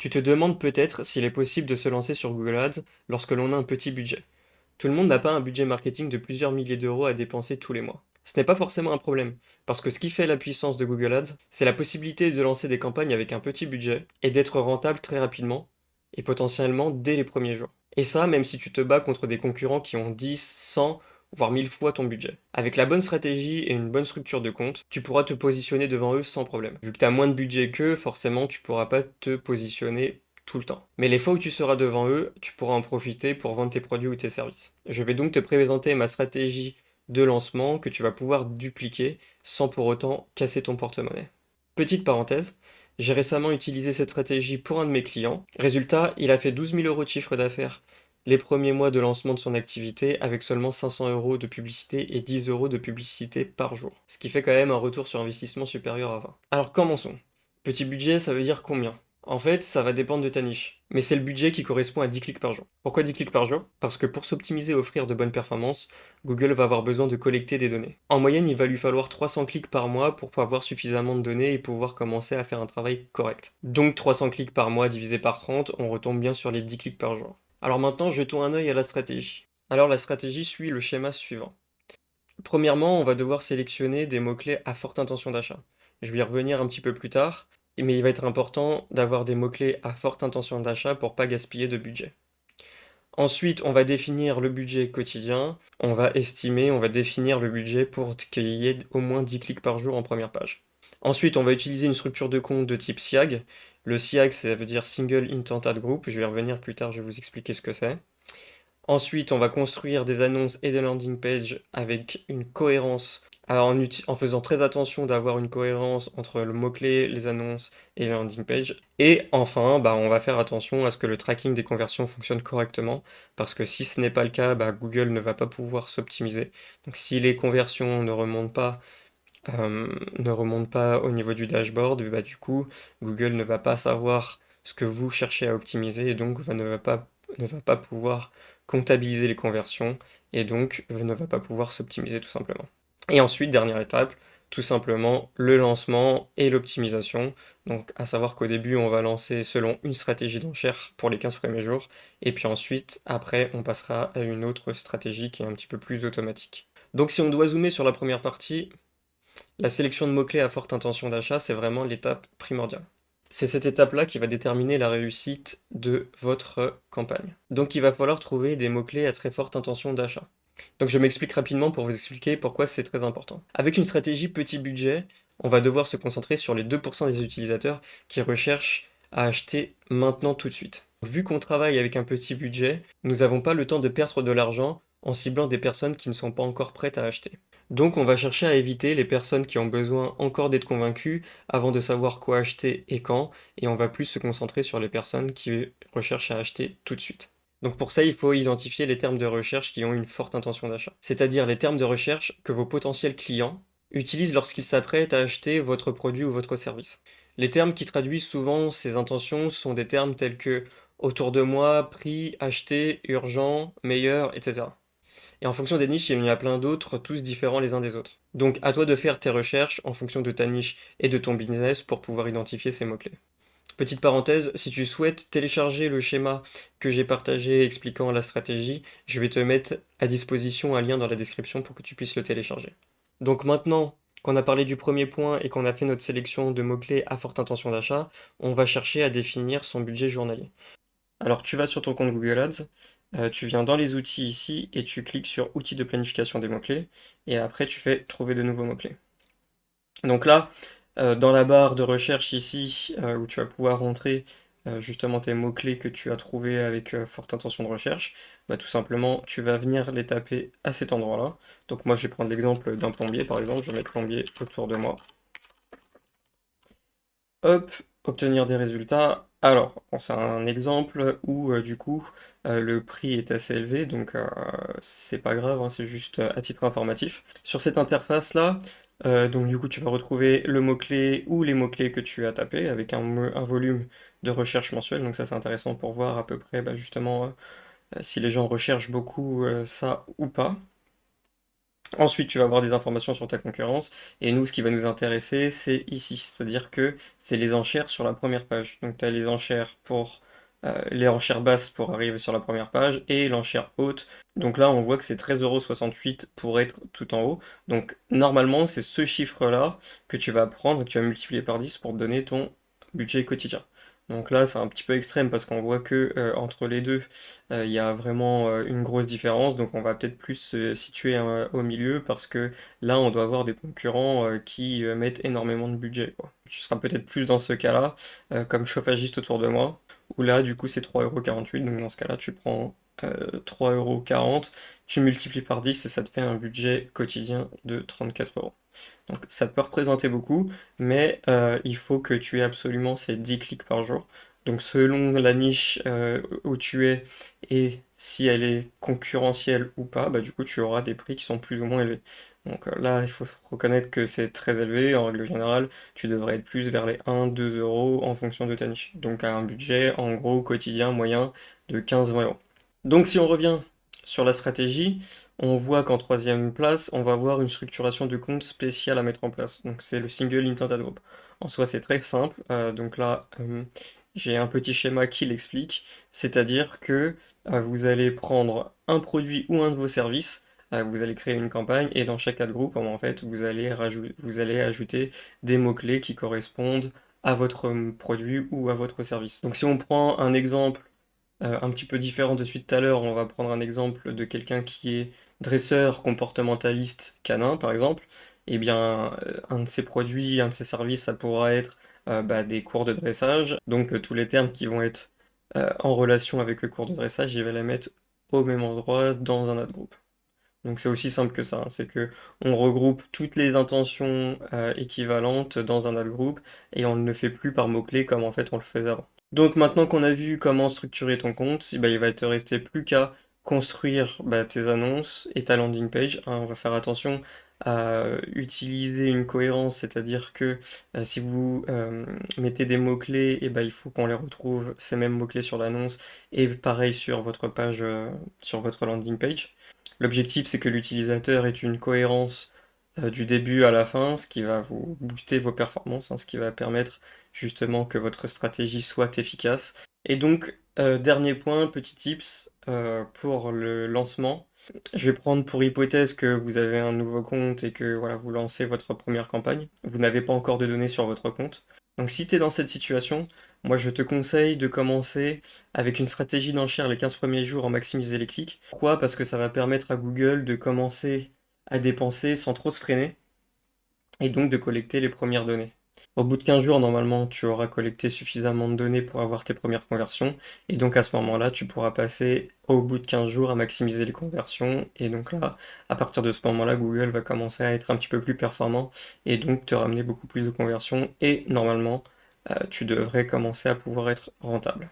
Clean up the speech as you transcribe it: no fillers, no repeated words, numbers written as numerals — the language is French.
Tu te demandes peut-être s'il est possible de se lancer sur Google Ads lorsque l'on a un petit budget. Tout le monde n'a pas un budget marketing de plusieurs milliers d'euros à dépenser tous les mois. Ce n'est pas forcément un problème, parce que ce qui fait la puissance de Google Ads, c'est la possibilité de lancer des campagnes avec un petit budget et d'être rentable très rapidement, et potentiellement dès les premiers jours. Et ça, même si tu te bats contre des concurrents qui ont 10, 100, voire 1000 fois ton budget. Avec la bonne stratégie et une bonne structure de compte, tu pourras te positionner devant eux sans problème. Vu que tu as moins de budget qu'eux, forcément tu pourras pas te positionner tout le temps. Mais les fois où tu seras devant eux, tu pourras en profiter pour vendre tes produits ou tes services. Je vais donc te présenter ma stratégie de lancement que tu vas pouvoir dupliquer sans pour autant casser ton porte-monnaie. Petite parenthèse, j'ai récemment utilisé cette stratégie pour un de mes clients. Résultat, il a fait 12 000 euros de chiffre d'affaires les premiers mois de lancement de son activité avec seulement 500 euros de publicité et 10 euros de publicité par jour. Ce qui fait quand même un retour sur investissement supérieur à 20. Alors commençons. Petit budget, ça veut dire combien? En fait, ça va dépendre de ta niche. Mais c'est le budget qui correspond à 10 clics par jour. Pourquoi 10 clics par jour? Parce que pour s'optimiser et offrir de bonnes performances, Google va avoir besoin de collecter des données. En moyenne, il va lui falloir 300 clics par mois pour avoir suffisamment de données et pouvoir commencer à faire un travail correct. Donc 300 clics par mois divisé par 30, on retombe bien sur les 10 clics par jour. Alors maintenant, jetons un œil à la stratégie. Alors la stratégie suit le schéma suivant. Premièrement, on va devoir sélectionner des mots-clés à forte intention d'achat. Je vais y revenir un petit peu plus tard, mais il va être important d'avoir des mots-clés à forte intention d'achat pour pas gaspiller de budget. Ensuite, on va définir le budget quotidien, on va estimer, on va définir le budget pour qu'il y ait au moins 10 clics par jour en première page. Ensuite, on va utiliser une structure de compte de type SIAG. Le SIAG, ça veut dire Single Intent Ad Group, je vais y revenir plus tard, je vais vous expliquer ce que c'est. Ensuite, on va construire des annonces et des landing pages avec une cohérence, en faisant très attention d'avoir une cohérence entre le mot-clé, les annonces et les landing pages. Et enfin, on va faire attention à ce que le tracking des conversions fonctionne correctement, parce que si ce n'est pas le cas, Google ne va pas pouvoir s'optimiser. Donc si les conversions euh, ne remontent pas au niveau du dashboard, du coup, Google ne va pas savoir ce que vous cherchez à optimiser et donc ne va pas pouvoir comptabiliser les conversions et donc ne va pas pouvoir s'optimiser tout simplement. Et ensuite, dernière étape, tout simplement le lancement et l'optimisation. Donc, à savoir qu'au début, on va lancer selon une stratégie d'enchère pour les 15 premiers jours, et puis ensuite, après, on passera à une autre stratégie qui est un petit peu plus automatique. Donc, si on doit zoomer sur la première partie, la sélection de mots-clés à forte intention d'achat, c'est vraiment l'étape primordiale. C'est cette étape-là qui va déterminer la réussite de votre campagne. Donc il va falloir trouver des mots-clés à très forte intention d'achat. Donc je m'explique rapidement pour vous expliquer pourquoi c'est très important. Avec une stratégie petit budget, on va devoir se concentrer sur les 2% des utilisateurs qui recherchent à acheter maintenant tout de suite. Vu qu'on travaille avec un petit budget, nous n'avons pas le temps de perdre de l'argent en ciblant des personnes qui ne sont pas encore prêtes à acheter. Donc on va chercher à éviter les personnes qui ont besoin encore d'être convaincues avant de savoir quoi acheter et quand, et on va plus se concentrer sur les personnes qui recherchent à acheter tout de suite. Donc pour ça, il faut identifier les termes de recherche qui ont une forte intention d'achat, c'est-à-dire les termes de recherche que vos potentiels clients utilisent lorsqu'ils s'apprêtent à acheter votre produit ou votre service. Les termes qui traduisent souvent ces intentions sont des termes tels que autour de moi, prix, acheter, urgent, meilleur, etc. Et en fonction des niches, il y en a plein d'autres, tous différents les uns des autres. Donc à toi de faire tes recherches en fonction de ta niche et de ton business pour pouvoir identifier ces mots-clés. Petite parenthèse, si tu souhaites télécharger le schéma que j'ai partagé expliquant la stratégie, je vais te mettre à disposition un lien dans la description pour que tu puisses le télécharger. Donc maintenant qu'on a parlé du premier point et qu'on a fait notre sélection de mots-clés à forte intention d'achat, on va chercher à définir son budget journalier. Alors tu vas sur ton compte Google Ads, tu viens dans les outils ici et tu cliques sur outils de planification des mots-clés et après tu fais trouver de nouveaux mots-clés. Donc là, dans la barre de recherche ici, où tu vas pouvoir rentrer justement tes mots-clés que tu as trouvés avec forte intention de recherche, tout simplement tu vas venir les taper à cet endroit-là. Donc moi je vais prendre l'exemple d'un plombier par exemple, je vais mettre plombier autour de moi. Hop, obtenir des résultats. Alors, bon, c'est un exemple où du coup le prix est assez élevé, donc c'est pas grave, hein, c'est juste à titre informatif. Sur cette interface-là, donc du coup tu vas retrouver le mot-clé ou les mots-clés que tu as tapés avec un volume de recherche mensuel, donc ça c'est intéressant pour voir à peu près justement si les gens recherchent beaucoup ça ou pas. Ensuite, tu vas avoir des informations sur ta concurrence, et nous, ce qui va nous intéresser, c'est ici, c'est-à-dire que c'est les enchères sur la première page. Donc, tu as les enchères les enchères basses pour arriver sur la première page, et l'enchère haute. Donc là, on voit que c'est 13,68 € pour être tout en haut. Donc, normalement, c'est ce chiffre-là que tu vas prendre, que tu vas multiplier par 10 pour te donner ton budget quotidien. Donc là, c'est un petit peu extrême parce qu'on voit que entre les deux, il y a vraiment une grosse différence. Donc on va peut-être plus se situer au milieu parce que là, on doit avoir des concurrents qui mettent énormément de budget, quoi. Tu seras peut-être plus dans ce cas-là, comme chauffagiste autour de moi, où là, du coup, c'est 3,48 €. Donc dans ce cas-là, tu prends 3,40 €, tu multiplies par 10 et ça te fait un budget quotidien de 34 €. Donc ça peut représenter beaucoup, mais il faut que tu aies absolument ces 10 clics par jour. Donc selon la niche où tu es et si elle est concurrentielle ou pas, bah, du coup tu auras des prix qui sont plus ou moins élevés. Donc là, il faut reconnaître que c'est très élevé. En règle générale, tu devrais être plus vers les 1-2 € en fonction de ta niche. Donc à un budget en gros quotidien moyen de 15-20 €. Donc si on revient sur la stratégie, on voit qu'en troisième place, on va avoir une structuration de compte spéciale à mettre en place. Donc c'est le Single Intent Ad Group. En soi, c'est très simple. Donc là, j'ai un petit schéma qui l'explique. C'est-à-dire que vous allez prendre un produit ou un de vos services, vous allez créer une campagne, et dans chaque ad group, en fait, vous allez ajouter des mots-clés qui correspondent à votre produit ou à votre service. Donc si on prend un exemple un petit peu différent de celui de tout à l'heure, on va prendre un exemple de quelqu'un qui est dresseur comportementaliste canin, par exemple. Eh bien, un de ses produits, un de ses services, ça pourra être bah, des cours de dressage. Donc, tous les termes qui vont être en relation avec le cours de dressage, il va les mettre au même endroit dans un autre groupe. Donc c'est aussi simple que ça, hein. C'est que on regroupe toutes les intentions équivalentes dans un autre groupe et on ne le fait plus par mots-clés comme en fait on le faisait avant. Donc maintenant qu'on a vu comment structurer ton compte, eh ben, il va te rester plus qu'à construire bah, tes annonces et ta landing page, hein. On va faire attention à utiliser une cohérence, c'est-à-dire que si vous mettez des mots-clés, eh ben, il faut qu'on les retrouve, ces mêmes mots-clés sur l'annonce, et pareil sur votre page, sur votre landing page. L'objectif, c'est que l'utilisateur ait une cohérence du début à la fin, ce qui va vous booster vos performances, hein, ce qui va permettre justement que votre stratégie soit efficace. Et donc, dernier point, petit tips pour le lancement. Je vais prendre pour hypothèse que vous avez un nouveau compte et que voilà, vous lancez votre première campagne. Vous n'avez pas encore de données sur votre compte. Donc si tu es dans cette situation, moi je te conseille de commencer avec une stratégie d'enchère les 15 premiers jours en maximiser les clics. Pourquoi? Parce que ça va permettre à Google de commencer à dépenser sans trop se freiner et donc de collecter les premières données. Au bout de 15 jours, normalement, tu auras collecté suffisamment de données pour avoir tes premières conversions. Et donc à ce moment-là, tu pourras passer au bout de 15 jours à maximiser les conversions. Et donc là, à partir de ce moment-là, Google va commencer à être un petit peu plus performant et donc te ramener beaucoup plus de conversions. Et normalement, tu devrais commencer à pouvoir être rentable.